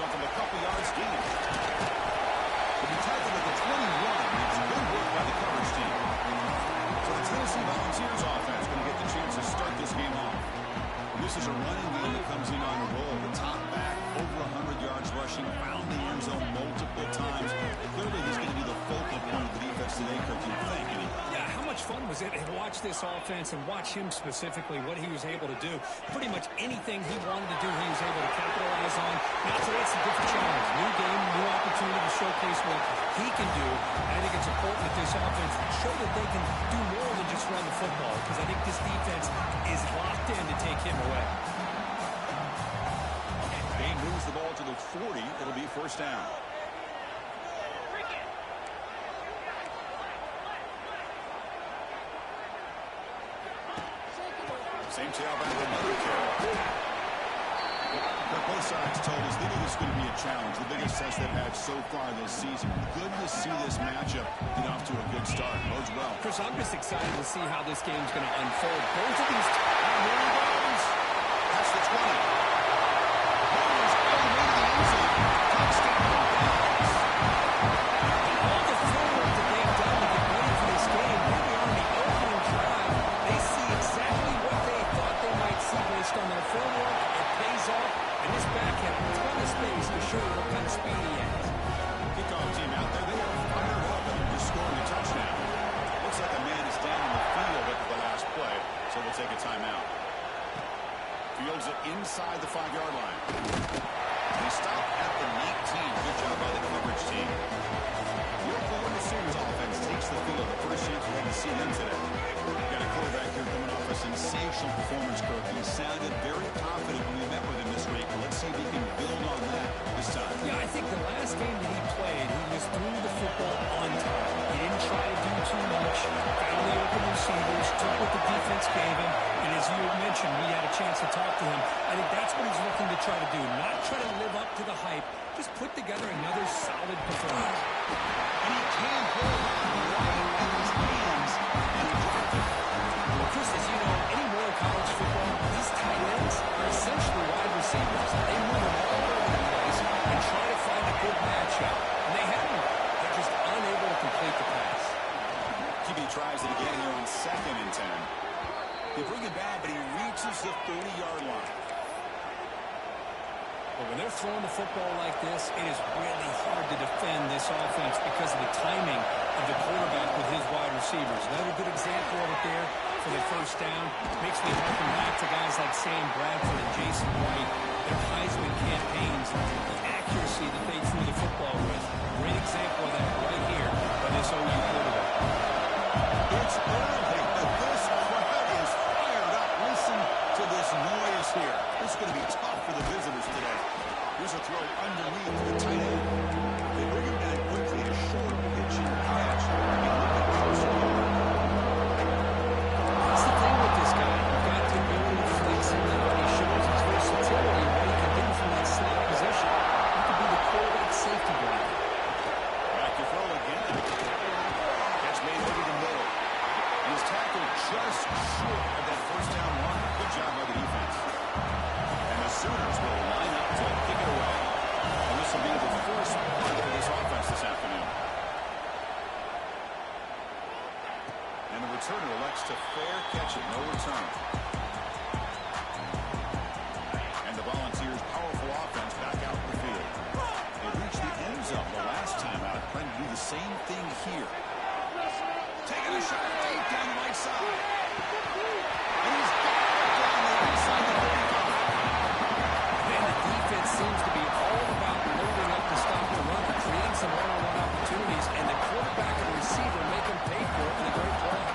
himself from a couple yards gain. To be tackled at the 21 needs good work by the coverage team. So the Tennessee Volunteers offense going to get the chance to start this game off. This is a running game that comes in on a roll. The top back, over 100 yards rushing, found the end zone multiple times. Clearly, he's going to be the focal point of the defense today, Kirk. You think? Yeah, how much fun was it to watch this offense and watch him specifically, what he was able to do. Pretty much anything he wanted to do, he was able to capitalize on. Now, so that's a different challenge. New game, new opportunity to showcase what he can do. I think it's important that this offense show that they can do more than just run the football, because I think this defense is locked in to take him away. Bain moves the ball to the 40. It'll be first down. Same tailback, another carry. But both sides told us they knew this was going to be a challenge, the biggest test they've had so far this season. Good to see this matchup get off to a good start. Bodes well. Chris, I'm just excited to see how this game's going to unfold. Both of these teams. That's the 20. Williams all the way to the end zone. Touchdown. All the footwork that they've done to get ready for this game, here we are on the opening drive. They see exactly what they thought they might see based on their footwork. It pays off, and this back had a ton of space to show you what kind of speed he has. Kickoff team out there, they are fired up after scoring a touchdown. Looks like a man is down in the field at the last play, so we'll take a timeout. Fields it inside the 5-yard line. They stop at the 19. Good job by the coverage team. The Oklahoma Sooners offense takes the field. The first chance we had to see them today. Got a quarterback here coming off a sensational performance, Kirk. He sounded very confident when we met with him this week. Let's see if he can build on that this time. Yeah, I think the last game that he played, he just threw the football on time. He didn't try to do too much. Found the open receivers, took what the defense gave him. And as you mentioned, we had a chance to talk to him. I think that's what he's looking to try to do. Not try to live up to the hype. Just put together another solid performance. And he can hold on right in his hands and dropped it. Well, Chris, as you know, any more in college football, these tight ends are essentially wide receivers. They move them all over the place and try to find a good matchup. And they haven't. They're just unable to complete the pass. QB tries it again here on 2nd and 10. They bring it back, but he reaches the 30-yard line. But when they're throwing the football like this, it is really hard to defend this offense because of the timing of the quarterback with his wide receivers. Another good example of it there for the first down. Makes me harken back to guys like Sam Bradford and Jason White, their Heisman campaigns, the accuracy that they threw the football with. Great example of that right here by this OU quarterback. It's early, but this crowd is fired up. Listen to this noise here. This is going to be tough for the visitors today. Here's a throw underneath the tight end. They bring him down quickly. A short pitch and catch. That's the thing with this guy. You've got to be able to flex him out. He shows his versatility and what he can do from that slot position. He could be the quarterback safety blanket. Back to throw again. Catch made over the middle. He's tackled just short of that first down run. Good job by the defense. And the Sooners will line up to kick it away. And this will be the first punt for this offense this afternoon. And the returner elects to fair catch it. No return. And the Volunteers' powerful offense back out in the field. They reached the end zone the last time out. Trying to do the same thing here. Taking a shot deep down the right side. And he's got it down the right side of the 35. And the defense seems to be all about loading up to stop the run, creating some one-on-one opportunities, and the quarterback and receiver make them pay for it with a great play.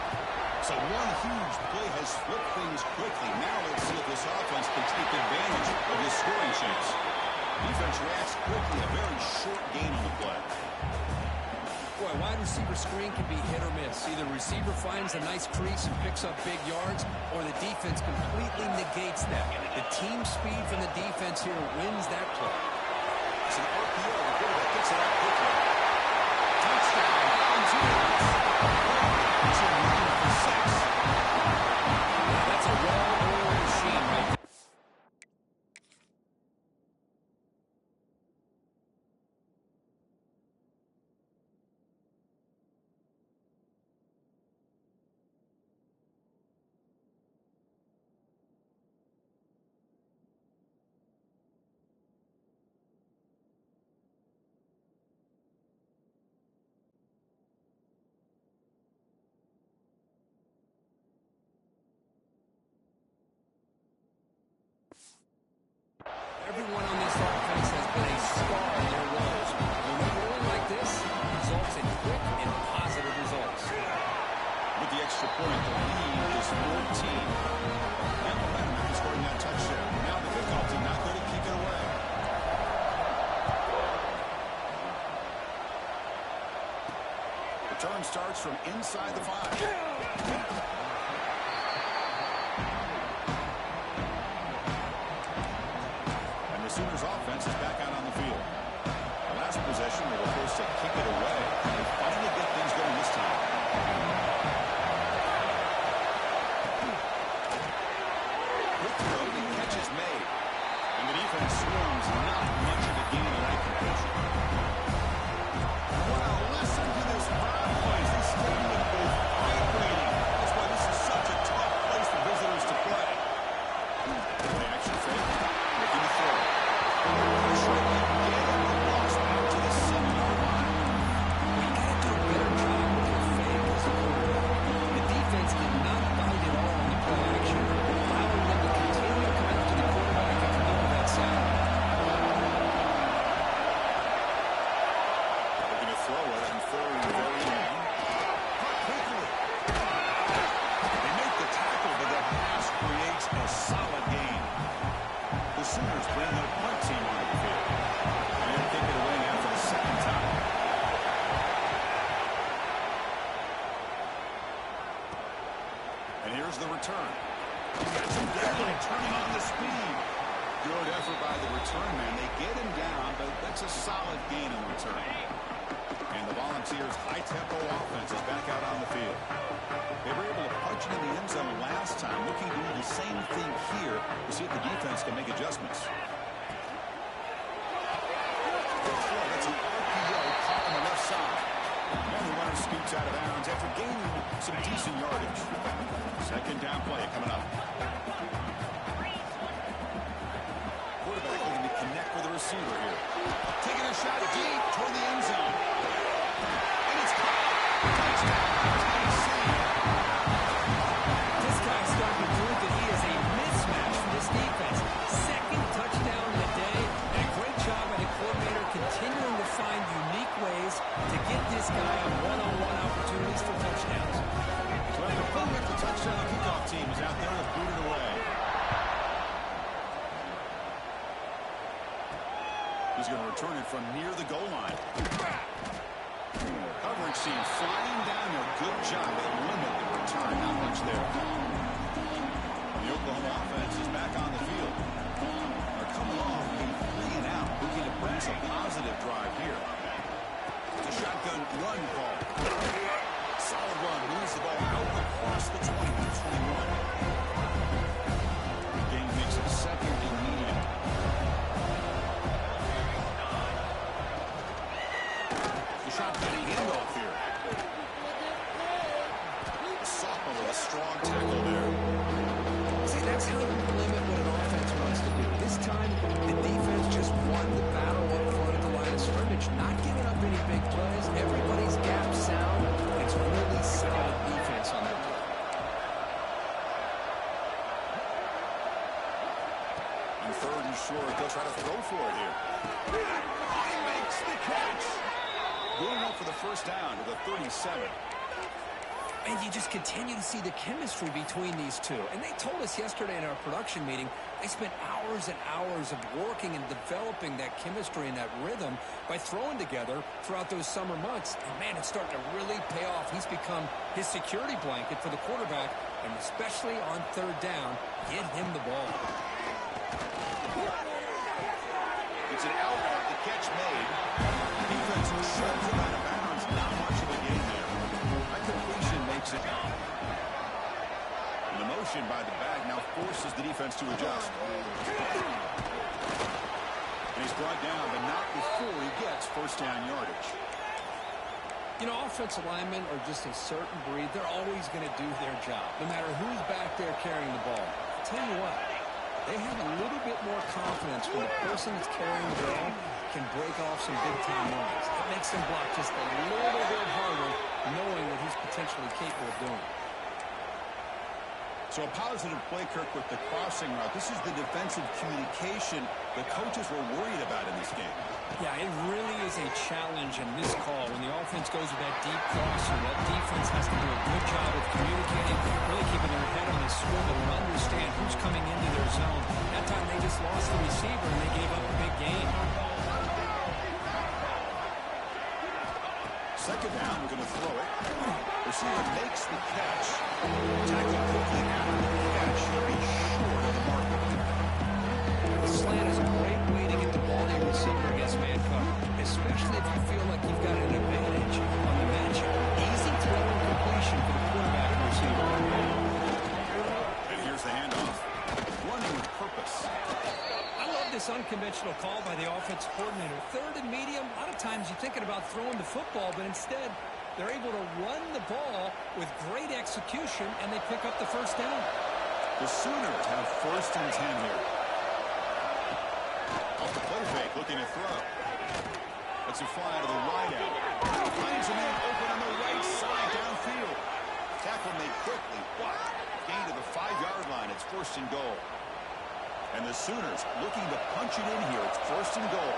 So one huge play has flipped things quickly. Now let's see if this offense can take advantage of this scoring chance. Defense reacts quickly. A very short gain on the play. Boy, wide receiver screen can be hit or miss. Either receiver finds a nice crease and picks up big yards, or the defense completely negates that. The team speed from the defense here wins that play. It's an RPO. The quarterback picks it up quickly. Touchdown. It's a run for 6. That's a well-oiled machine right there. Everyone on this offense has been a star in their roles. When they're rolling like this, it results in quick and positive results. With the extra point, the lead is 14. And momentum after scoring that touchdown. Now the kickoff team not going to kick it away. Return starts from inside the 5. Sooners offense is back out on the field. The last possession, they were forced to kick it away. They finally get things going this time. Quick throw, the catch is made. And the defense swarms, not much of a gain in that completion. Wow, listen to this crowd noise. This stadium is vibrating. That's why this is such a tough place for visitors to play. Play action fake. Making the throw. The return. He's got some deadline turning on the speed. Good effort by the return man. They get him down, but that's a solid gain in return. And the Volunteers' high-tempo offense is back out on the field. They were able to punch it in the end zone last time. Looking to do the same thing here to see if the defense can make adjustments. That's an RPO caught on the left side. And the runner scoots out of bounds after gaining some decent yardage. Second down play coming up. Quarterback looking to connect with the receiver here. Taking a shot deep toward the end zone. And it's caught. Touchdown, Tennessee. This guy's starting to prove that he is a mismatch for this defense. Second touchdown of the day. And a great job by the coordinator continuing to find unique ways to get this guy on one-on-one opportunities for touchdowns. So after pulling up the touchdown, the kickoff team is out there to boot it away. He's going to return it from near the goal line. Coverage team flying down there. Good job. They limit the return. Not much there. The Oklahoma offense is back on the field. They're coming off a 3-and-out, looking to bring some positive drive here. It's a shotgun run call. Solid run. Moves the ball out across the 20 to 21. The game makes it second and medium. The shotgun handoff here. The sophomore with a strong tackle there. See, that's how you limit what an offense wants to do. This time, the defense just won the battle up front at the line of scrimmage. Not giving up any big plays. Everybody's gap sound. It's really solid defense on that play. And third and short, they'll try to throw for it here. He makes the catch. Going up for the first down to the 37. And you just continue to see the chemistry between these two. And they told us yesterday in our production meeting, they spent hours and hours of working and developing that chemistry and that rhythm by throwing together throughout those summer months. And, man, it's starting to really pay off. He's become his security blanket for the quarterback, and especially on third down, get him the ball. It's an outlet, the catch made. Defense shoves him out of bounds. Not much of a gain there. A completion makes it. And the motion by the back now forces the defense to adjust. And he's brought down, but not before he gets first down yardage. You know, offensive linemen are just a certain breed. They're always going to do their job, no matter who's back there carrying the ball. I'll tell you what, they have a little bit more confidence when the person that's carrying the ball can break off some big-time runs. It makes them block just a little bit harder, knowing that he's potentially capable of doing it. So a positive play, Kirk, with the crossing route. This is the defensive communication the coaches were worried about in this game. Yeah, it really is a challenge in this call. When the offense goes with that deep crosser, that defense has to do a good job of communicating, really keeping their head on the swivel and understand who's coming into their zone. That time they just lost the receiver and they gave up a big gain. Second down, we're going to throw it. Receiver makes the catch. Tackle quickly after the catch. He'll be short of the mark. The slant is a great way to get the ball to your receiver against man cover, especially if you feel like you've got an advantage on the matchup. Easy throw and completion for the quarterback and receiver. And here's the handoff. Running with purpose. I love this unconventional call by the offensive coordinator. Third and medium, a lot of times you're thinking about throwing the football, but instead they're able to run the ball with great execution, and they pick up the first down. The Sooners have 1st and 10 here. Off the play fake, looking to throw. That's a fly to the wideout. Finds a man open on the right side downfield. Tackle made quickly. Gain to the 5-yard line. It's 1st and goal. And the Sooners looking to punch it in here. It's 1st and goal.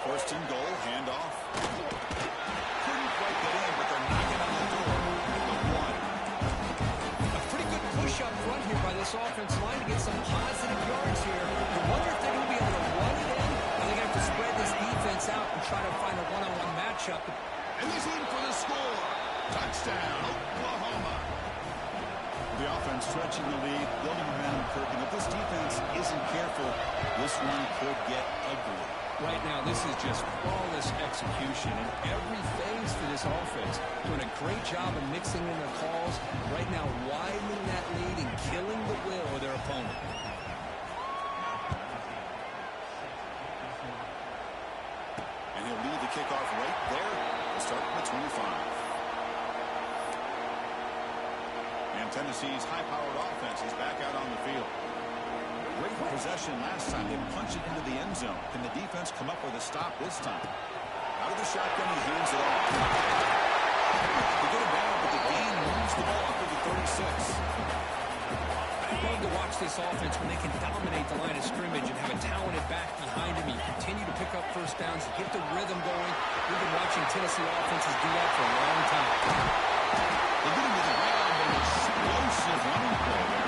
1st and goal, handoff. Couldn't quite get in, but they're knocking on the door. The 1. A pretty good push up front here by this offensive line to get some positive yards here. I wonder if they're going to be able to run it in, or they're going to have to spread this defense out and try to find a one-on-one matchup. And he's in for the score. Touchdown, Oklahoma. The offense stretching the lead, building momentum, Kirk. And if this defense isn't careful, this one could get ugly. Right now, this is just flawless execution in every phase for this offense. Doing a great job of mixing in their calls. Right now, widening that lead and killing the will of their opponent. And he'll lead the kickoff right there. We'll start from the 25. And Tennessee's high-powered offense is back out on the field. Great possession last time. They punched it into the end zone. Can the defense come up with a stop this time? Out of the shotgun, he hands it off. They get it down, but the gain moves the ball up to the 36. I love to watch this offense when they can dominate the line of scrimmage and have a talented back behind him. You continue to pick up first downs, get the rhythm going. We've been watching Tennessee offenses do that for a long time. They're getting to the ground, but an explosive running play there.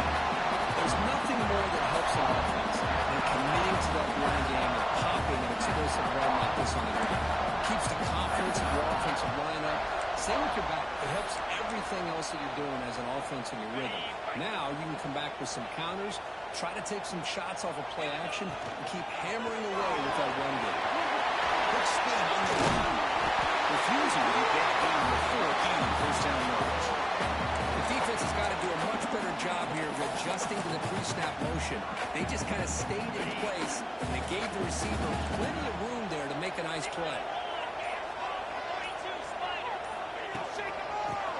There's nothing more that helps an offense than committing to that run game and popping an explosive run like this on the ground. Keeps the confidence of your offensive lineup. Same with your back. It helps everything else that you're doing as an offense in your rhythm. Now you can come back with some counters, try to take some shots off of play action, and keep hammering away with that run game. Quick spin on the run. Refusing to be brought down before gaining first down yards. The defense has got to do a much better job here of adjusting to the pre-snap motion. They just kind of stayed in place, and they gave the receiver plenty of room there to make a nice play.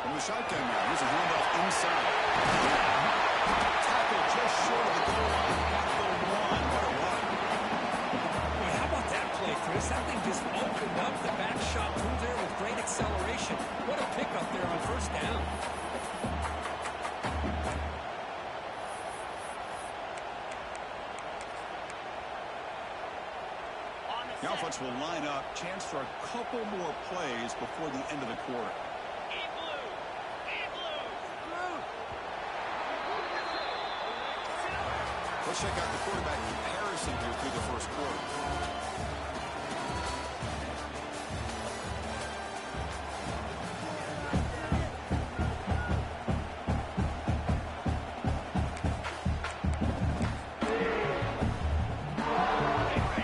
From the shotgun now, here's a handoff inside. Tackle just short of the goal line at the 1. What a run. Boy, how about that play, Chris? That thing just opened up. The back shot through there with great acceleration. What a pickup there on first down. The offense will line up. Chance for a couple more plays before the end of the quarter. Let's check out the quarterback comparison here through the first quarter.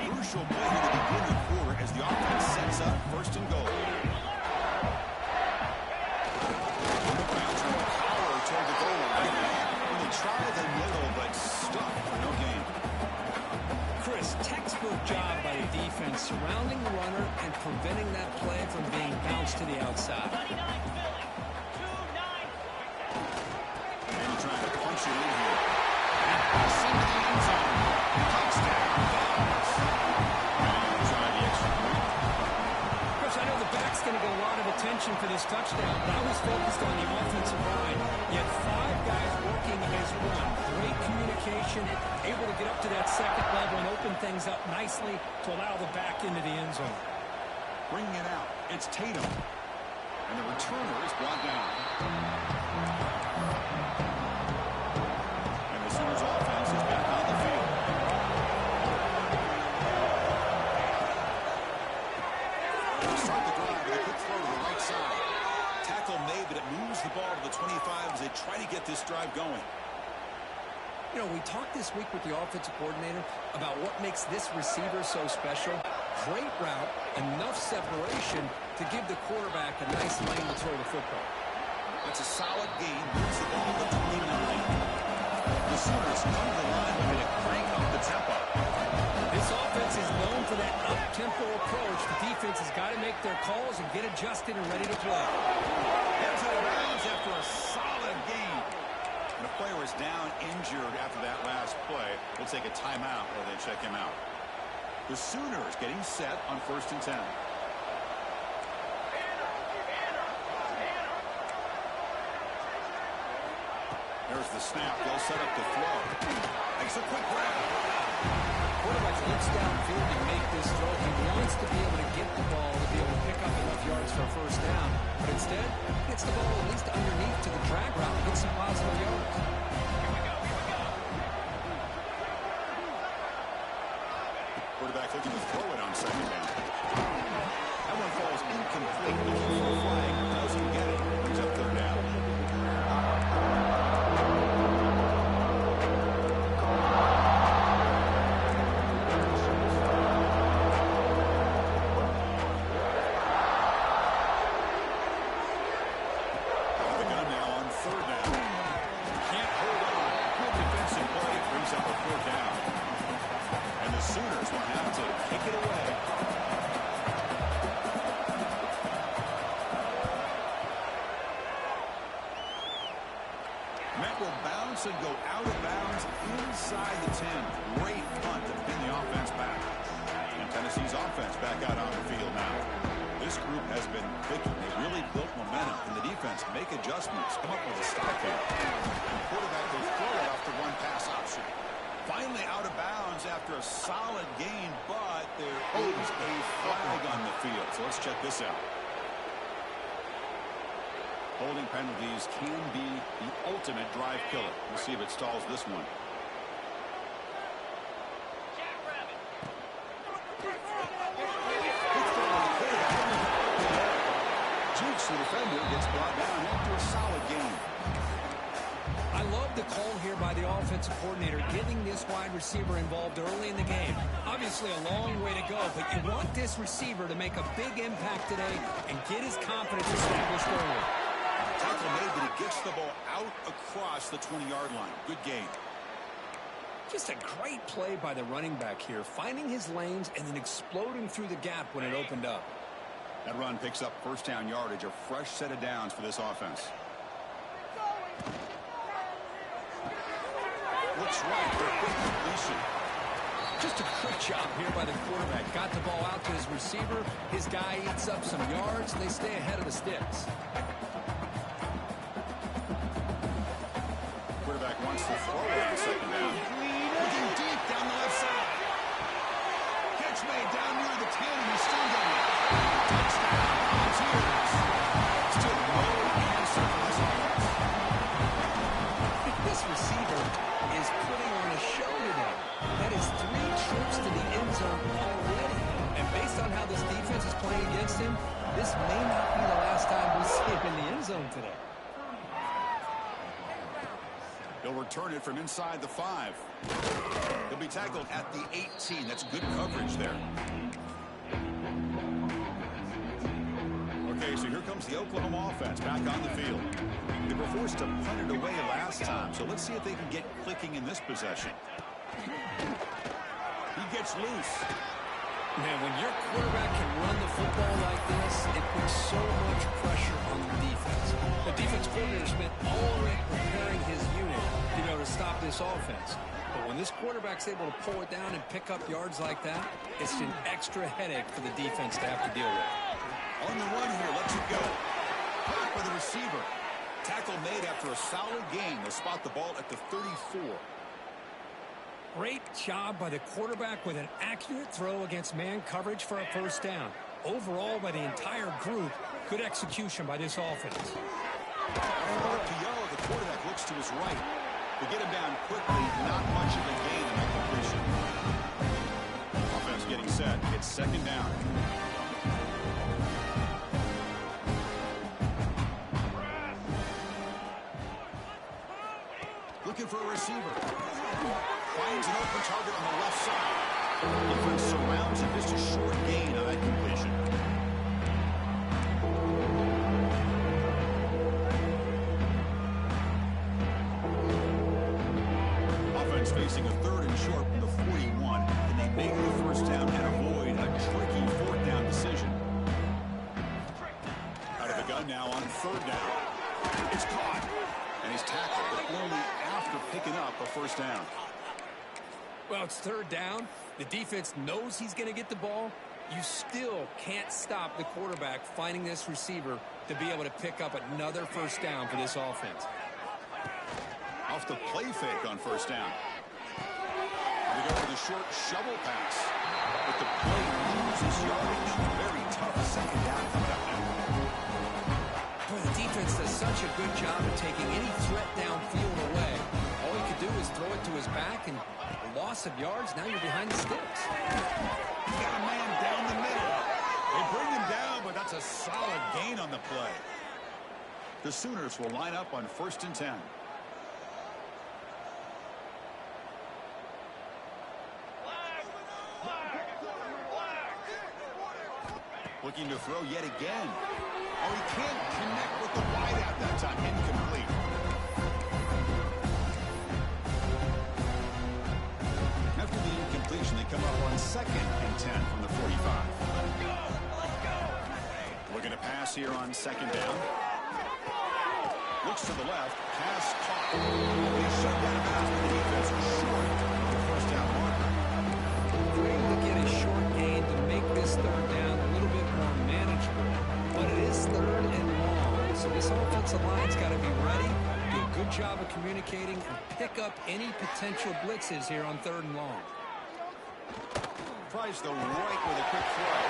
Crucial play here to begin the quarter as the offense sets up 1st and goal. On the ground, trying to power toward the goal line. They try the middle, but stuck for no gain. Chris, textbook job by the defense surrounding the runner and preventing that play from being bounced to the outside. And trying to punch it in here. Send to the end zone. Touchdown. And try the extra point. Chris, I know the back's going to get a lot of attention attention for this touchdown, but I was focused on the offensive line. You had 5 guys working as one. Great communication, able to get up to that second level and open things up nicely to allow the back into the end zone. Bringing it out, it's Tatum. And the returner is brought down. And the Sooners offense is back on the field. Start the drive with a quick throw to the right side. Tackle made, but it moves the ball to the 25 as they try to get this drive going. You know, we talked this week with the offensive coordinator about what makes this receiver so special. Great route, enough separation to give the quarterback a nice lane to throw the football. That's a solid gain. Moves the ball to 29. The Sooners come to the line ready to crank up the tempo. This offense is known for that up-tempo approach. The defense has got to make their calls and get adjusted and ready to play. Here's out of bounds after a solid gain. And the player is down injured after that last play. We'll take a timeout while they check him out. The Sooners getting set on 1st and 10. There's the snap. They'll set up the throw. Makes a quick grab. Quarterback looks downfield to make this throw. He wants to be able to get the ball to be able to pick up enough yards for a first down. But instead, gets the ball at least underneath to the drag route and gets some positive yards. Quarterback looking to throw it on 2nd down. That one falls incomplete. Looking for a flag. Doesn't get it. Brings up 3rd down. The gun now on 3rd down. Can't hold on. Good defensive play. Brings up a 4th down. And the Sooners will have to kick it away. Met will bounce and go out of bounds inside the 10. Great punt to pin the offense back. And Tennessee's offense back out on the field now. This group has been clicking. They really built momentum. And the defense make adjustments. Come up with a stop here. And the quarterback will throw it off the one-pass option. Finally out of bounds after a solid gain, but there is a flag on the field. So let's check this out. Holding penalties can be the ultimate drive killer. We'll see if it stalls this one. Jukes the defender, gets brought down after a solid gain. I love the call here by the offensive coordinator, getting this wide receiver involved early in the game. Obviously a long way to go, but you want this receiver to make a big impact today and get his confidence established early. Tackle made, but he gets the ball out across the 20-yard line. Good game. Just a great play by the running back here, finding his lanes and then exploding through the gap when it opened up. That run picks up 1st down yardage, a fresh set of downs for this offense. Looks right for a quick completion. Just a quick job here by the quarterback. Got the ball out to his receiver. His guy eats up some yards, and they stay ahead of the sticks. Quarterback wants to throw it on 2nd down. Looking deep down the left side. Catch made down near the 10, and he's still going. Touchdown, Volunteers. Still no answer for this offense. This receiver is putting on a show today. That is 3 trips to the end zone already. And based on how this defense is playing against him, this may not be the last time we see him in the end zone today. He'll return it from inside the 5. He'll be tackled at the 18. That's good coverage there. Okay, so here comes the Oklahoma offense back on the field. They were forced to punt it away last time, so let's see if they can get clicking in this possession. He gets loose. Man, when your quarterback can run the football like this, it puts so much pressure on the defense. The defense coordinator spent all week preparing his unit, to stop this offense. But when this quarterback's able to pull it down and pick up yards like that, it's an extra headache for the defense to have to deal with. On the run here, lets it go. Caught by the receiver. Tackle made after a solid gain. They'll spot the ball at the 34. Great job by the quarterback with an accurate throw against man coverage for a first down. Overall, by the entire group, good execution by this offense. RPO, the quarterback looks to his right. To get him down quickly, not much of a gain in that completion. Offense getting set. It's second down. Looking for a receiver. Finds an open target on the left side. Defense surrounds him. Just a short gain on that completion. Offense facing a third and short from the 41. And they make the first down and avoid a tricky fourth down decision. Out of the gun now on third down. It's caught. And he's tackled, but only after picking up a first down. Well, it's third down. The defense knows he's going to get the ball. You still can't stop the quarterback finding this receiver to be able to pick up another first down for this offense. Off the play fake on first down. They go for the short shovel pass. But the play loses yardage. Very tough second down coming up now. Boy, the defense does such a good job of taking any threat downfield away. All he could do is throw it to his back, and a loss of yards, now you're behind the sticks. He's got a man down the middle. They bring him down, but that's a solid gain on the play. The Sooners will line up on 1st and 10. Looking to throw yet again. Oh, he can't connect with the wideout that time. Incomplete. After the incompletion, they come up on 2nd and 10 from the 45. Looking to pass here on 2nd down. Looks to the left. Pass caught. They shut down pass, but the defense was short of the first down marker. Able to get a short gain to make this third down a little bit more manageable. But it is third and long, so this offensive line's got to be ready, do a good job of communicating, and pick up any potential blitzes here on third and long. Tries the right with a quick throw.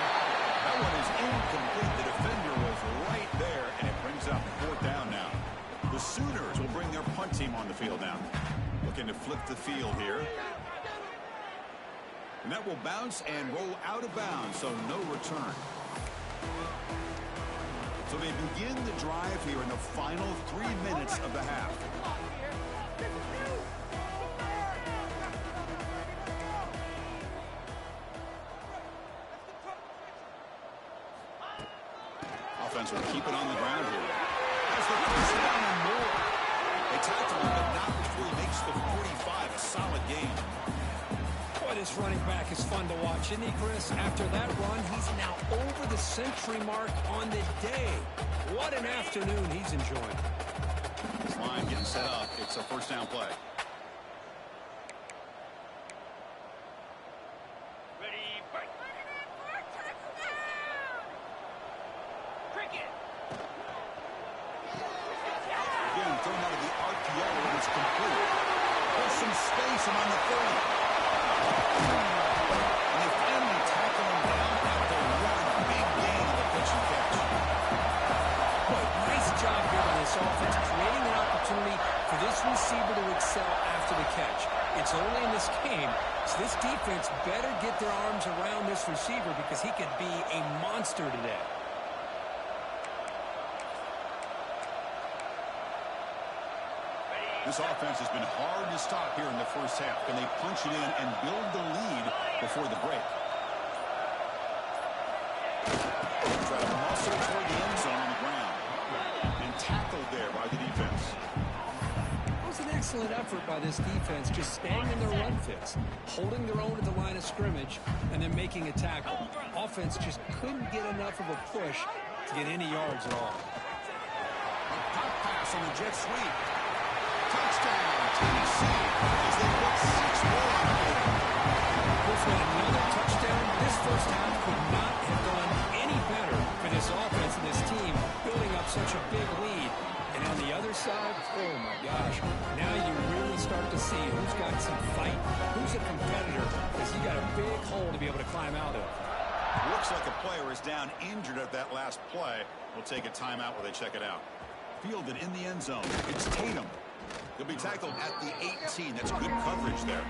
That one is incomplete. The defender was right there, and it brings up 4th down now. The Sooners will bring their punt team on the field now. Looking to flip the field here. And that will bounce and roll out of bounds, so no return. So they begin the drive here in the final 3 minutes of the half. Offense will keep it on the ground here. Has the first down and more. They tackle him, but not before he makes the 45. A solid game. Boy, this running back is fun to watch, isn't he, Chris? After that run, he's now over the century mark on the day. What an afternoon he's enjoying. This line getting set up. It's a first down play. Ready, break. Again, thrown out of the RPO, and it's complete. There's some space and on the 30. And they finally tackle him down after one big gain in the pitch and catch. Boy, nice job here on this offense, creating an opportunity for this receiver to excel after the catch. It's only in this game, so this defense better get their arms around this receiver because he could be a monster today. This offense has been hard to stop here in the first half. Can they punch it in and build the lead before the break? Try to muscle toward the end zone on the ground. And tackled there by the defense. It was an excellent effort by this defense, just staying in their run fits, holding their own at the line of scrimmage, and then making a tackle. Offense just couldn't get enough of a push to get any yards at all. A pop pass on the jet sweep. Touchdown, Tennessee, as they put 6 more on the board. With another touchdown, this first half could not have gone any better for this offense and this team, building up such a side. Oh, my gosh. Now you really start to see who's got some fight, who's a competitor, because you got a big hole to be able to climb out of. Looks like a player is down injured at that last play. We'll take a timeout while they check it out. Fielded in the end zone. It's Tatum. He'll be tackled at the 18. That's good coverage there.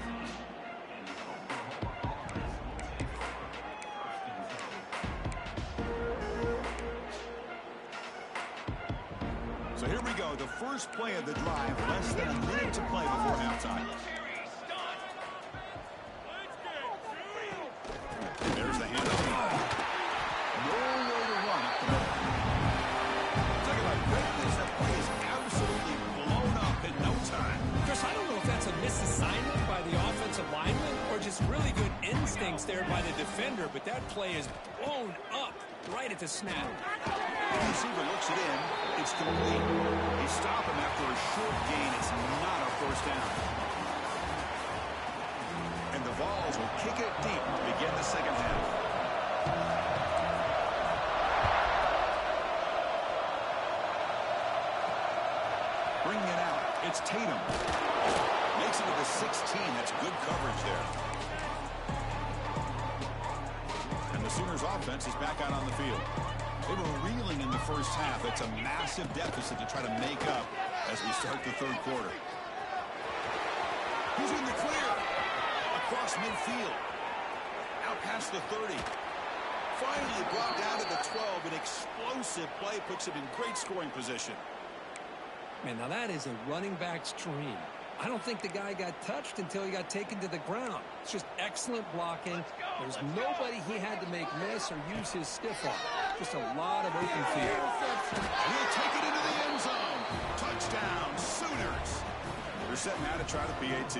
So here we go. The first play of the drive. Less than a minute to play before halftime. There's the handoff. Nowhere to run up the middle. Talk about quickness. That play is absolutely blown up in no time. Chris, I don't know if that's a misassignment by the offensive lineman or just really good instincts there by the defender, but that play is blown up right at the snap. The receiver looks it in. It's complete. They stop him after a short gain. It's not a first down. And the Vols will kick it deep to begin the second half. Bringing it out. It's Tatum. Makes it to the 16. That's good coverage there. And the Sooners offense is back out on the field. They were reeling in the first half. That's a massive deficit to try to make up as we start the third quarter. He's in the clear. Across midfield. Out past the 30. Finally brought down to the 12. An explosive play puts him in great scoring position. Man, now that is a running back's dream. I don't think the guy got touched until he got taken to the ground. It's just excellent blocking. There's nobody he had to make miss or use his stiff arm. Just a lot of open field. He'll take it into the end zone. Touchdown, Sooners. They're setting out to try the PAT.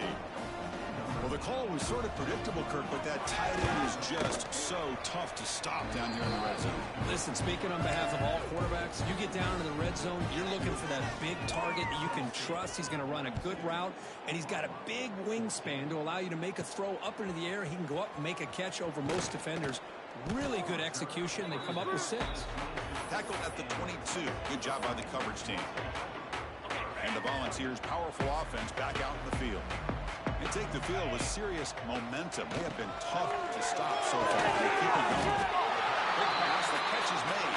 Well, the call was sort of predictable, Kirk, but that tight end is just so tough to stop down here in the red zone. Listen, speaking on behalf of all quarterbacks, you get down in the red zone, you're looking for that big target that you can trust. He's going to run a good route, and he's got a big wingspan to allow you to make a throw up into the air. He can go up and make a catch over most defenders. Really good execution. They come up with 6. Tackled at the 22. Good job by the coverage team. And the Volunteers' powerful offense back out in the field. They take the field with serious momentum. They have been tough to stop so far. They keep it going. Quick pass, the catch is made.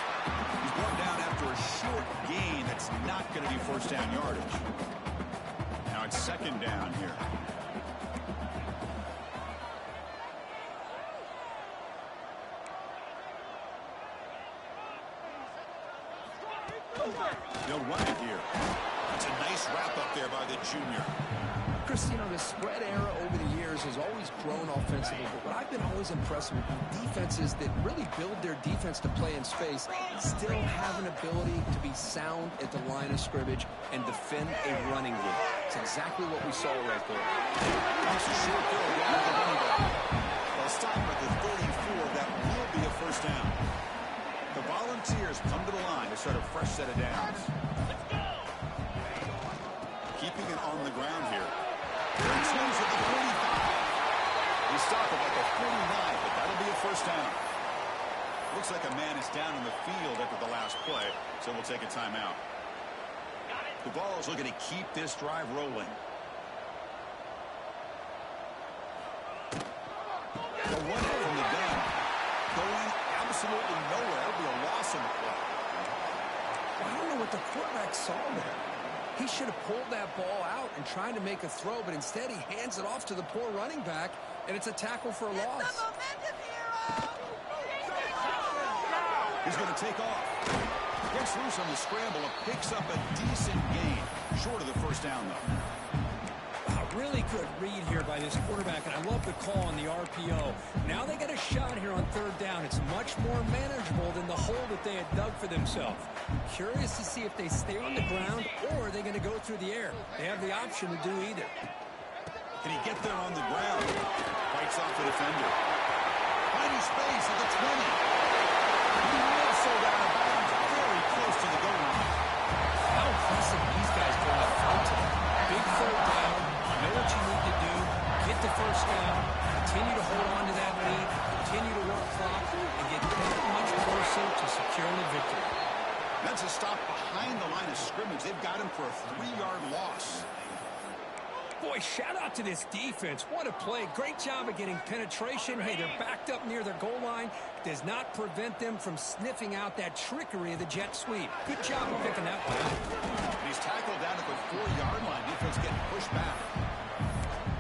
He's brought down after a short gain. That's not going to be first down yardage. Now it's second down here. They'll run it here. That's a nice wrap up there by the junior. Chris, you know, the spread era over the years has always grown offensively, but what I've been always impressed with defenses that really build their defense to play in space still have an ability to be sound at the line of scrimmage and defend a running game. It's exactly what we saw right there. That's a short throw down to the running back. They'll stop at the 34. That will be a first down. The Volunteers come to the line to start a fresh set of downs. Keeping it on the ground here. He swings at the 45. He stopped it at the 49, but that'll be a first down. Looks like a man is down in the field after the last play, so we'll take a timeout. The Vols looking to keep this drive rolling. The one from the gun. Going absolutely nowhere. It'll be a loss in the play. I don't know what the quarterback saw there. He should have pulled that ball out and tried to make a throw, but instead he hands it off to the poor running back, and it's a tackle for a loss. He's going to take off. Gets loose on the scramble and picks up a decent gain. Short of the first down, though. Really good read here by this quarterback, and I love the call on the RPO. Now they got a shot here on third down. It's much more manageable than the hole that they had dug for themselves. Curious to see if they stay on the ground or are they going to go through the air. They have the option to do either. Can he get there on the ground? Fights off the defender. Finding space at the 20. He wrestled out of bounds very close to the goal line. How impressive these guys go up front today. Big third down. Know what you need to do. Get the first down. Continue to hold on to that lead. Continue to work clock and get that much closer to securing the victory. That's a stop behind the line of scrimmage. They've got him for a 3-yard loss. Boy, shout out to this defense. What a play. Great job of getting penetration. Hey, they're backed up near their goal line. Does not prevent them from sniffing out that trickery of the jet sweep. Good job of picking that one out. He's tackled down at the 4-yard line. Defense getting pushed back.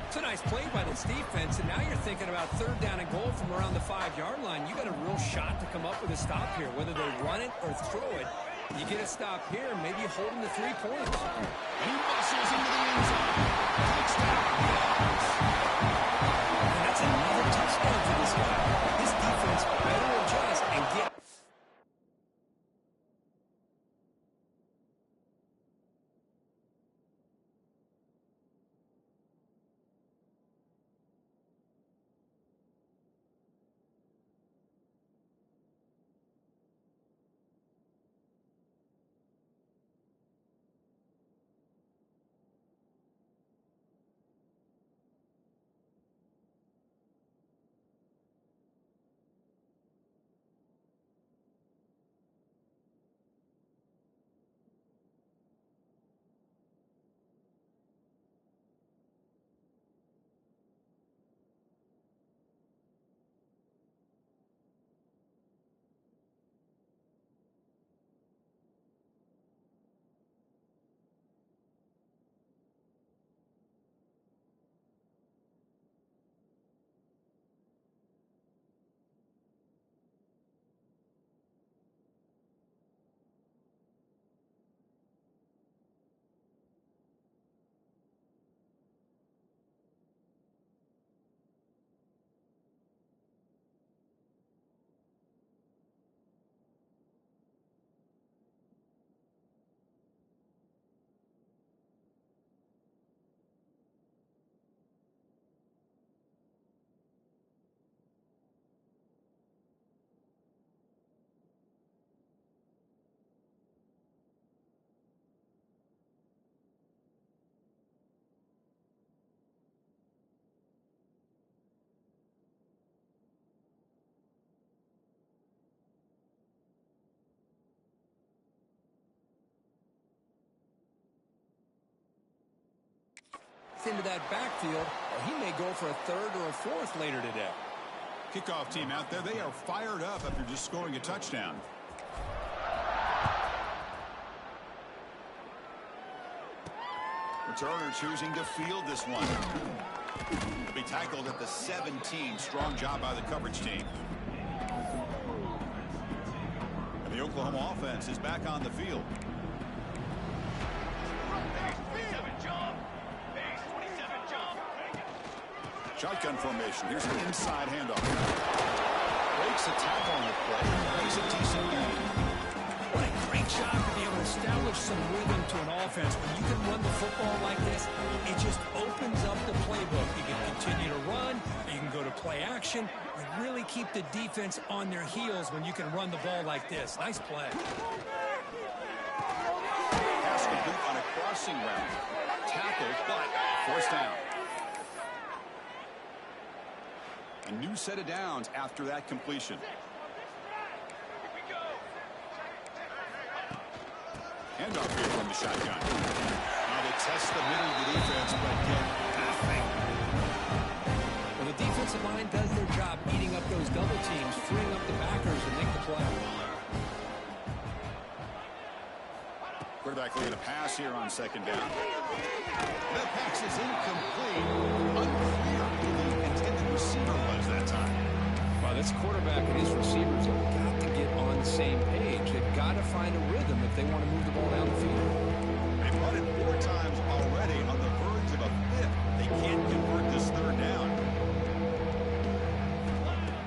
It's a nice play by this defense, and now you're thinking about 3rd down and goal from around the 5-yard line. You got a real shot to come up with a stop here, whether they run it or throw it. You get a stop here, maybe you hold them to 3 points. And he muscles into the end zone. Touchdown. And that's another touchdown for this guy. This defense better adjust and get... into that backfield, or he may go for a 3rd or a 4th later today. Kickoff team out there. They are fired up after just scoring a touchdown. Returner choosing to field this one. Will be tackled at the 17. Strong job by the coverage team. And the Oklahoma offense is back on the field. Shotgun formation. Here's an inside handoff. Breaks a tackle on the play. Makes a decent gain. What a great job to be able to establish some rhythm to an offense. When you can run the football like this, it just opens up the playbook. You can continue to run. You can go to play action. You really keep the defense on their heels when you can run the ball like this. Nice play. Pass complete on a crossing route. Tackled, but forced down. A new set of downs after that completion. Handoff here from the shotgun. Now they test the middle of the defense, but get nothing. Well, the defensive line does their job eating up those double teams, freeing up the backers to make the play. Quarterback looking to pass here on 2nd down. That pass is incomplete. Unclear who the intended receiver was that time. Well, this quarterback and his receivers have got to get on the same page. They've got to find a rhythm if they want to move the ball down the field. They've run it 4 times already on the verge of a 5th. They can't convert this 3rd down.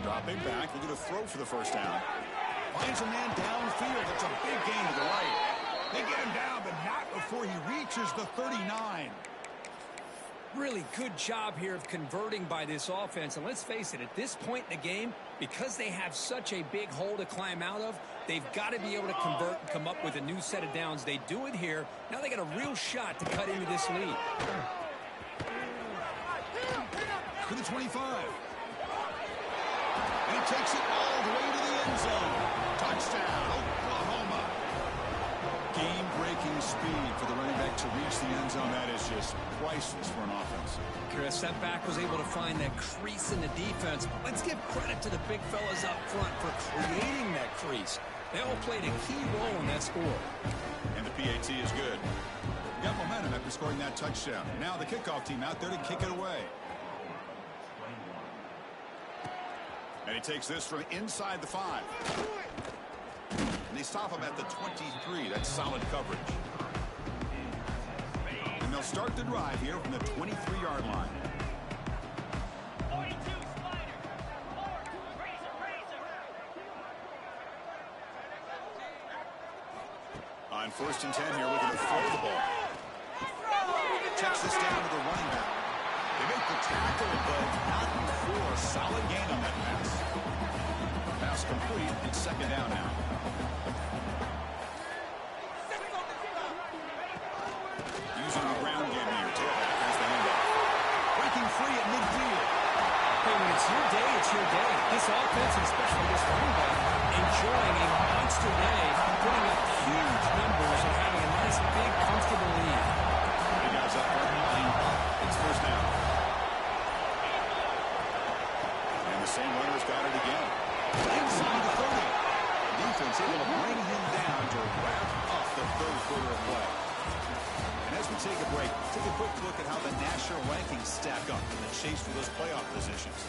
Dropping back, looking to throw for the 1st down. Finds a man downfield. That's a big gain to the right. They get him down, but not before he reaches the 39. Really good job here of converting by this offense. And let's face it, at this point in the game, because they have such a big hole to climb out of, they've got to be able to convert and come up with a new set of downs. They do it here. Now they got a real shot to cut into this lead. To the 25. And he takes it all the way to the end zone. Touchdown, Oklahoma. Game-breaking speed for the running back to reach the end zone, that is just priceless for an offense. Chris, that back was able to find that crease in the defense. Let's give credit to the big fellas up front for creating that crease. They all played a key role in that score. And the PAT is good. Got momentum after scoring that touchdown. Now the kickoff team out there to kick it away. And he takes this from inside the 5. And they stop him at the 23. That's solid coverage. And they'll start the drive here from the 23-yard line. On 1st and 10 here, looking to throw the ball. Checks this down to the running back. They make the tackle, but not before. Solid gain on that pass. Pass complete. It's 2nd down now. Using the ground game here. Tailback has the handoff. Breaking free at midfield. Hey, when it's your day, it's your day. This offense, and especially this running back, enjoying a monster day, putting up huge numbers and having a nice, big, comfortable lead. He guys up front line. It's 1st down. And the same runner's got it again. Inside the 30. Defense able to bring him down to wrap up the 3rd quarter of play. And as we take a break, take a quick look at how the national rankings stack up in the chase for those playoff positions.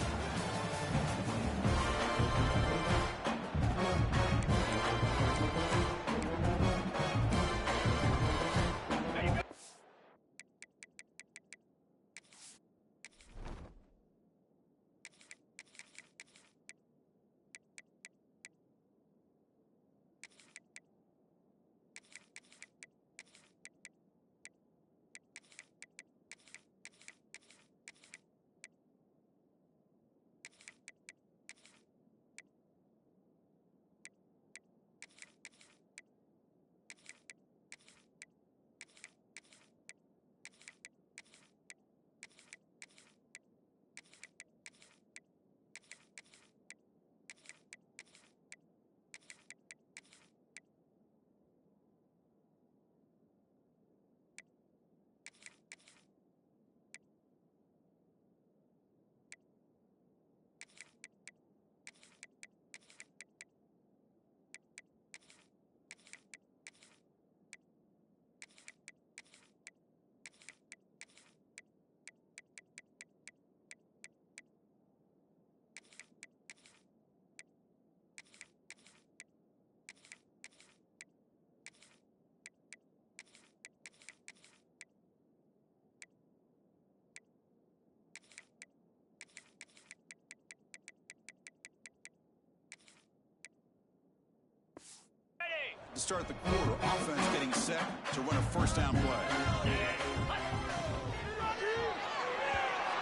To start the quarter, offense getting set to run a 1st down play.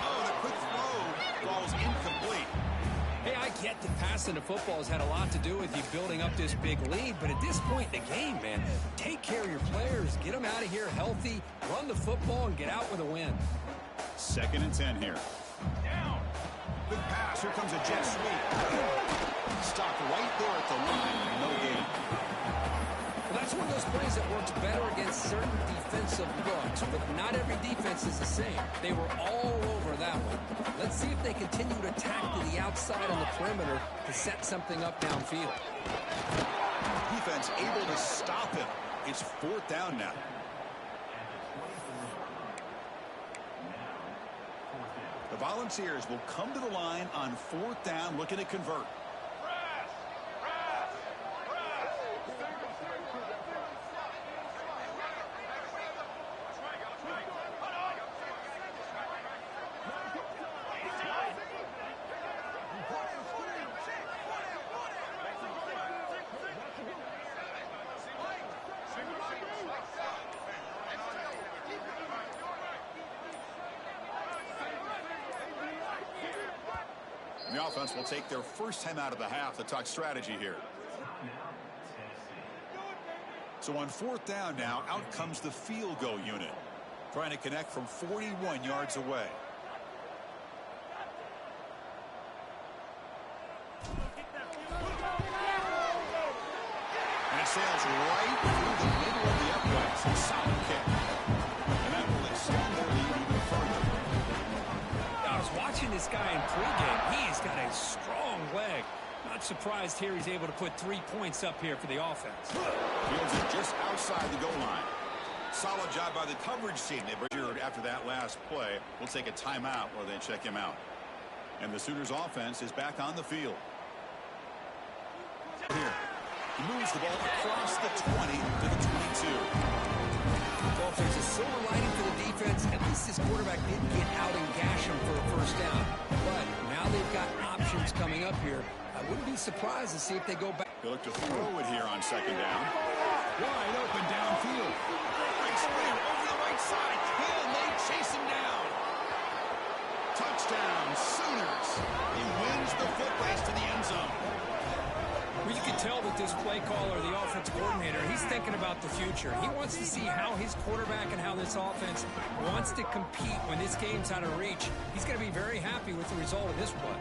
Oh, the quick throw falls incomplete. Hey, I get that passing the football has had a lot to do with you building up this big lead, but at this point in the game, man, take care of your players, get them out of here healthy, run the football, and get out with a win. 2nd and 10 here. Down. Big pass. Here comes a jet sweep. Stopped right there at the line. No gain. Well, that's one of those plays that works better against certain defensive looks, but not every defense is the same. They were all over that one. Let's see if they continue to attack to the outside on the perimeter to set something up downfield. Defense able to stop him. It's 4th down now. The Volunteers will come to the line on 4th down, looking to convert. The offense will take their first time out of the half to talk strategy here. So on 4th down now, out comes the field goal unit, trying to connect from 41 yards away. And it sails right through the middle of the upper place. A solid kick. And that will extend their lead even further. I was watching this guy in pregame. He's got a strong leg. Not surprised here he's able to put 3 points up here for the offense. Fields it just outside the goal line. Solid job by the coverage team. They brought after that last play. We'll take a timeout while they check him out. And the Sooners offense is back on the field. Here. He moves the ball across the 20 to the 22. Well, if there's a silver lining for the defense, at least this quarterback didn't get out and gash him for a first down. But now they've got options coming up here. I wouldn't be surprised to see if they go back. They look to throw it here on second down. Wide open downfield. Great spin over the right side. Can they chase him down? Touchdown, Sooners. He wins the foot race to the end zone. Well, you can tell that this play caller, the offense coordinator, he's thinking about the future. He wants to see how his quarterback and how this offense wants to compete when this game's out of reach. He's going to be very happy with the result of this play.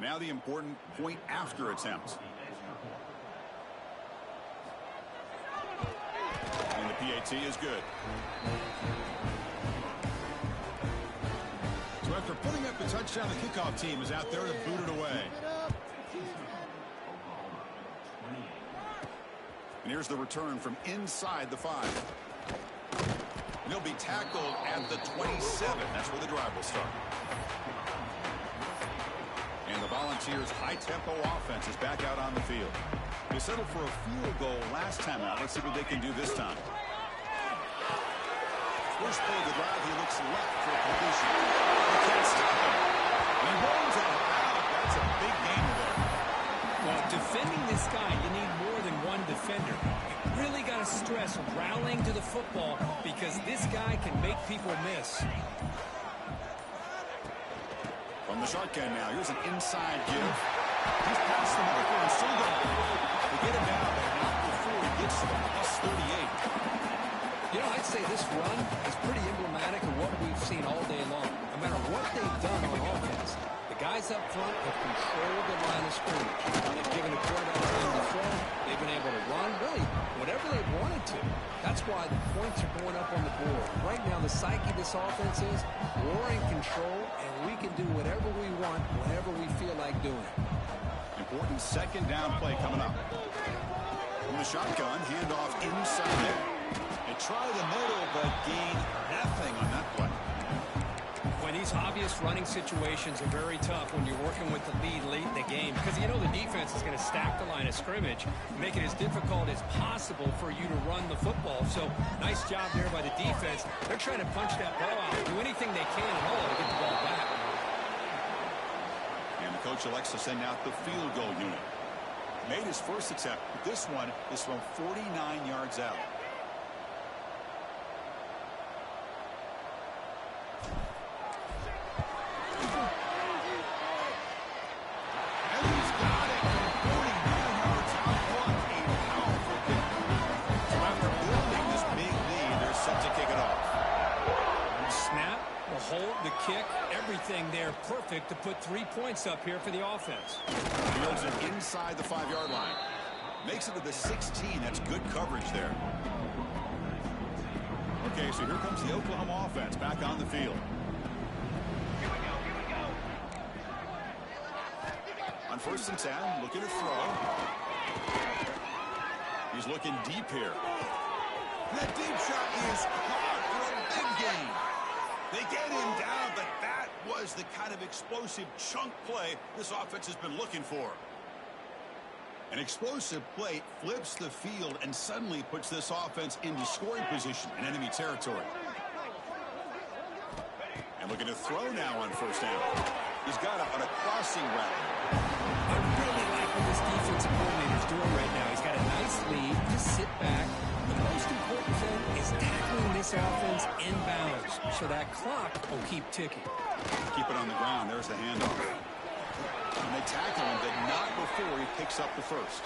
Now the important point after attempt. And the PAT is good. So after putting up the touchdown, the kickoff team is out there to boot it away. And here's the return from inside the 5. And he'll be tackled at the 27. That's where the drive will start. And the Volunteers' high-tempo offense is back out on the field. They settled for a field goal last time out. Let's see what they can do this time. First play of the drive, he looks left for a completion. He can't stop him. He rolls it out. That's a big gain there. Well, defending this guy, you need more than one defender. You really got to stress rallying to the football because this guy can make people miss. From the shotgun now, here's an inside give. He's past the marker and still going. They get him down, but not before he gets to the +38. You know, I'd say this run is pretty emblematic of what we've seen all day long. No matter what they've done on offense, the guys up front have controlled the line of scrimmage. They've given the quarterback time to throw. They've been able to run, really, whatever they've wanted to. That's why the points are going up on the board. Right now, the psyche of this offense is we're in control, and we can do whatever we want, whenever we feel like doing it. Important second down play coming up. From the shotgun, handoff inside there. They try the middle, but gain nothing on that play. When these obvious running situations are very tough when you're working with the lead late in the game because you know the defense is going to stack the line of scrimmage, make it as difficult as possible for you to run the football. So nice job there by the defense. They're trying to punch that ball out, do anything they can at all to get the ball back. And the coach elects to send out the field goal unit. Made his first attempt. This one is from 49 yards out. The kick, everything there perfect to put 3 points up here for the offense. Fields it inside the 5-yard line. Makes it to the 16. That's good coverage there. Okay, so here comes the Oklahoma offense back on the field. On 1st and 10, looking to throw. He's looking deep here. That deep shot is caught for a big gain. They get him down, but that was the kind of explosive chunk play this offense has been looking for. An explosive play flips the field and suddenly puts this offense into scoring position in enemy territory. And looking to throw now on 1st down. He's got him on a crossing route. I really like what this defensive coordinator is doing right now. He's got a nice lead, just sit back. The most important thing is tackling this offense inbounds, so that clock will keep ticking. Keep it on the ground. There's the handoff. And they tackle him, but not before he picks up the first.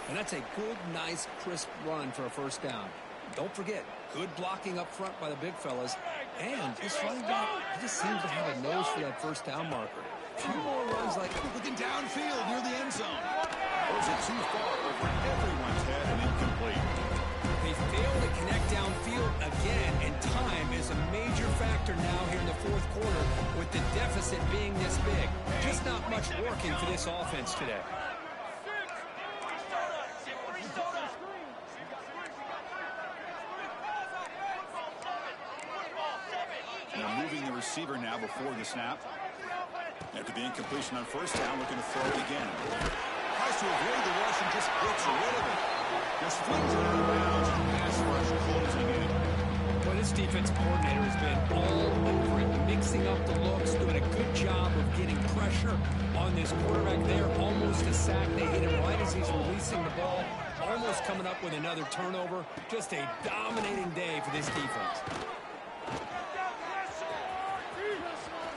And that's a good, nice, crisp run for a first down. Don't forget, good blocking up front by the big fellas. And this running back, he just seems to have a nose for that first down marker. A few more runs like looking downfield near the end zone. Those are too far over everyone's head and incomplete. They fail to connect downfield again, and time is a major factor now here in the fourth quarter with the deficit being this big. Just not much working for this offense today. Now moving the receiver now before the snap. After the incompletion on first down, looking to throw it again. Tries to avoid the rush and just gets rid of it. Just flings it out of bounds and pass rush closing in. Well, this defensive coordinator has been all over it, mixing up the looks, doing a good job of getting pressure on this quarterback there. Almost a sack. They hit him right as he's releasing the ball. Almost coming up with another turnover. Just a dominating day for this defense.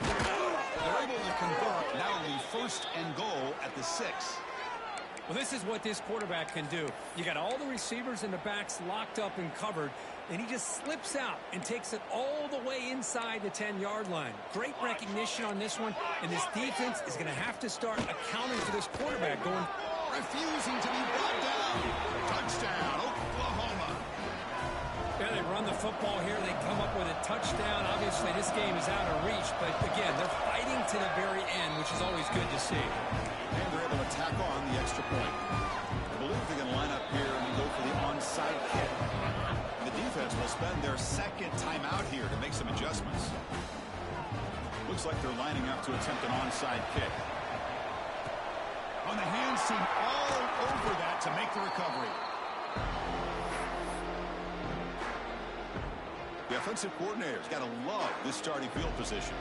They're able to convert. Now only first and goal at the 6. Well, this is what this quarterback can do. You got all the receivers and the backs locked up and covered, and he just slips out and takes it all the way inside the 10-yard line. Great recognition on this one, and this defense is going to have to start accounting for this quarterback going. Refusing to be brought down. Touchdown, Oklahoma. Yeah, they run the football here. They come up with a touchdown. Obviously, this game is out of reach, but again, they're fighting to the very end, which is always good to see. And they're able to tack on the extra point. I believe they're going to line up here and go for the onside kick. The defense will spend their second timeout here to make some adjustments. Looks like they're lining up to attempt an onside kick. On the hands team all over that to make the recovery. The offensive coordinator's got to love this starting field position.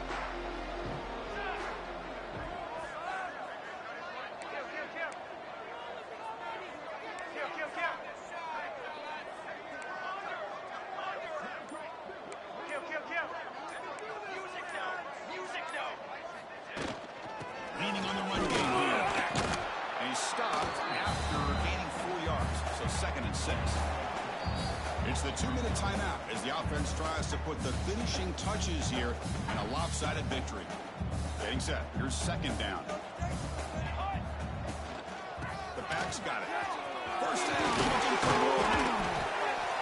Leaning on the run game here. And he's stopped after gaining 4 yards. So 2nd and 6. It's the 2-minute timeout as the offense tries to put the finishing touches here in a lopsided victory. Getting set. Here's 2nd down. The back's got it. First down. Looking for more.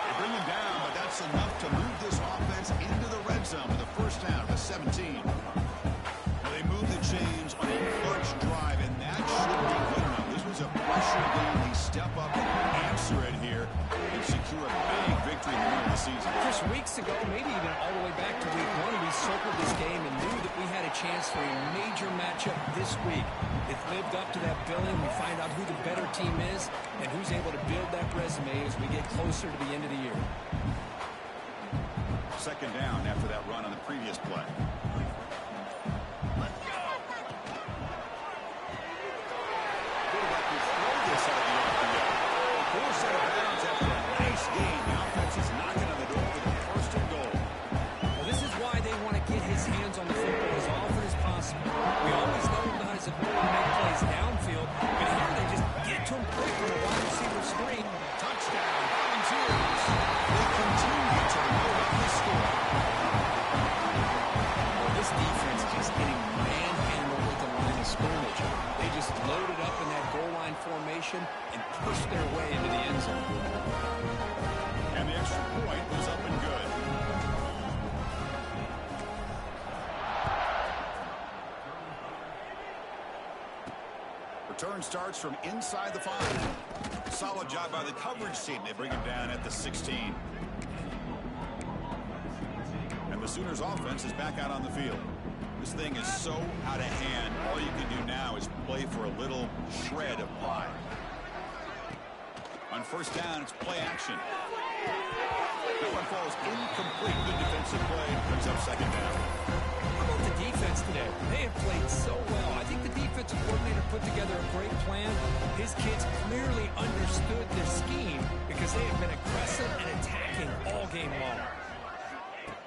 They bring him down, but that's enough to move this offense into the red zone with a first down to 17. Well, they move the chains on a clutch drive, and that should be good enough. This was a pressure game. They step up and answer it here and secure a big victory in the middle of the season. Just weeks ago, maybe even all the way back to week 1, we circled this game and knew that we had a chance for a major matchup this week. It lived up to that billing. We find out who the better team is and who's able to build that resume as we get closer to the end of the year. 2nd down after that run on the previous play. And push their way into the end zone. And the extra point was up and good. Return starts from inside the 5. Solid job by the coverage team. They bring him down at the 16. And the Sooners offense is back out on the field. This thing is so out of hand. All you can do now is play for a little shred of pride. On first down, it's play action. That one falls incomplete. Good defensive play. Brings up 2nd down. How about the defense? defense today. They have played so well. I think the defensive coordinator put together a great plan. His kids clearly understood their scheme because they have been aggressive and attacking all game long.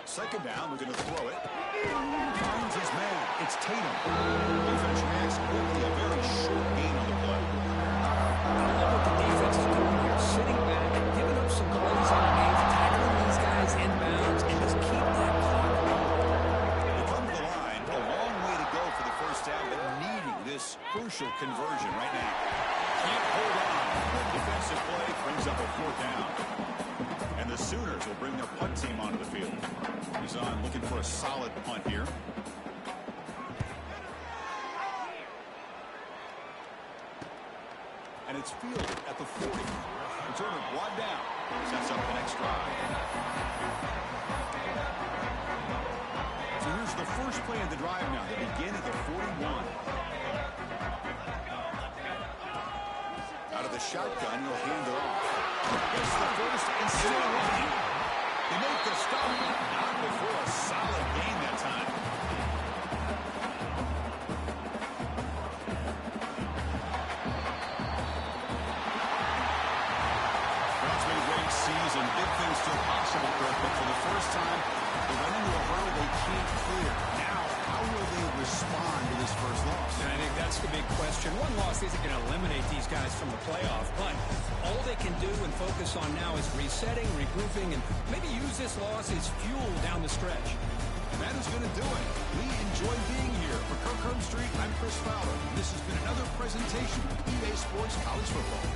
Second down, we're going to throw it. Finds his man. It's Tatum. Defense reacts quickly. A very short gain on the play. I love what the defense is doing here. Sitting back, giving up some plays underneath, tackling these guys inbounds, and just keep that clock rolling. They come to the line. A long way to go for the first down, but needing this crucial conversion right now. Can't hold on. Good defensive play brings up a fourth down. And the Sooners will bring their punt team onto the field. He's on looking for a solid punt here. And it's fielded at the 40. Returner brought down. Sets up the next drive. So here's the first play of the drive now. They begin at the 41. Out of the shotgun, he'll hand it off. Gets the first and still running. They make the stop. Not before a solid gain that time. Season, big things still possible, Kirk, but for the first time, they run into a hurdle they can't clear. Now, how will they respond to this first loss? And I think that's the big question. One loss isn't going to eliminate these guys from the playoff, but all they can do and focus on now is resetting, regrouping, and maybe use this loss as fuel down the stretch. And that is going to do it. We enjoy being here. For Kirk Herbstreit, I'm Chris Fowler. This has been another presentation of EA Sports College Football.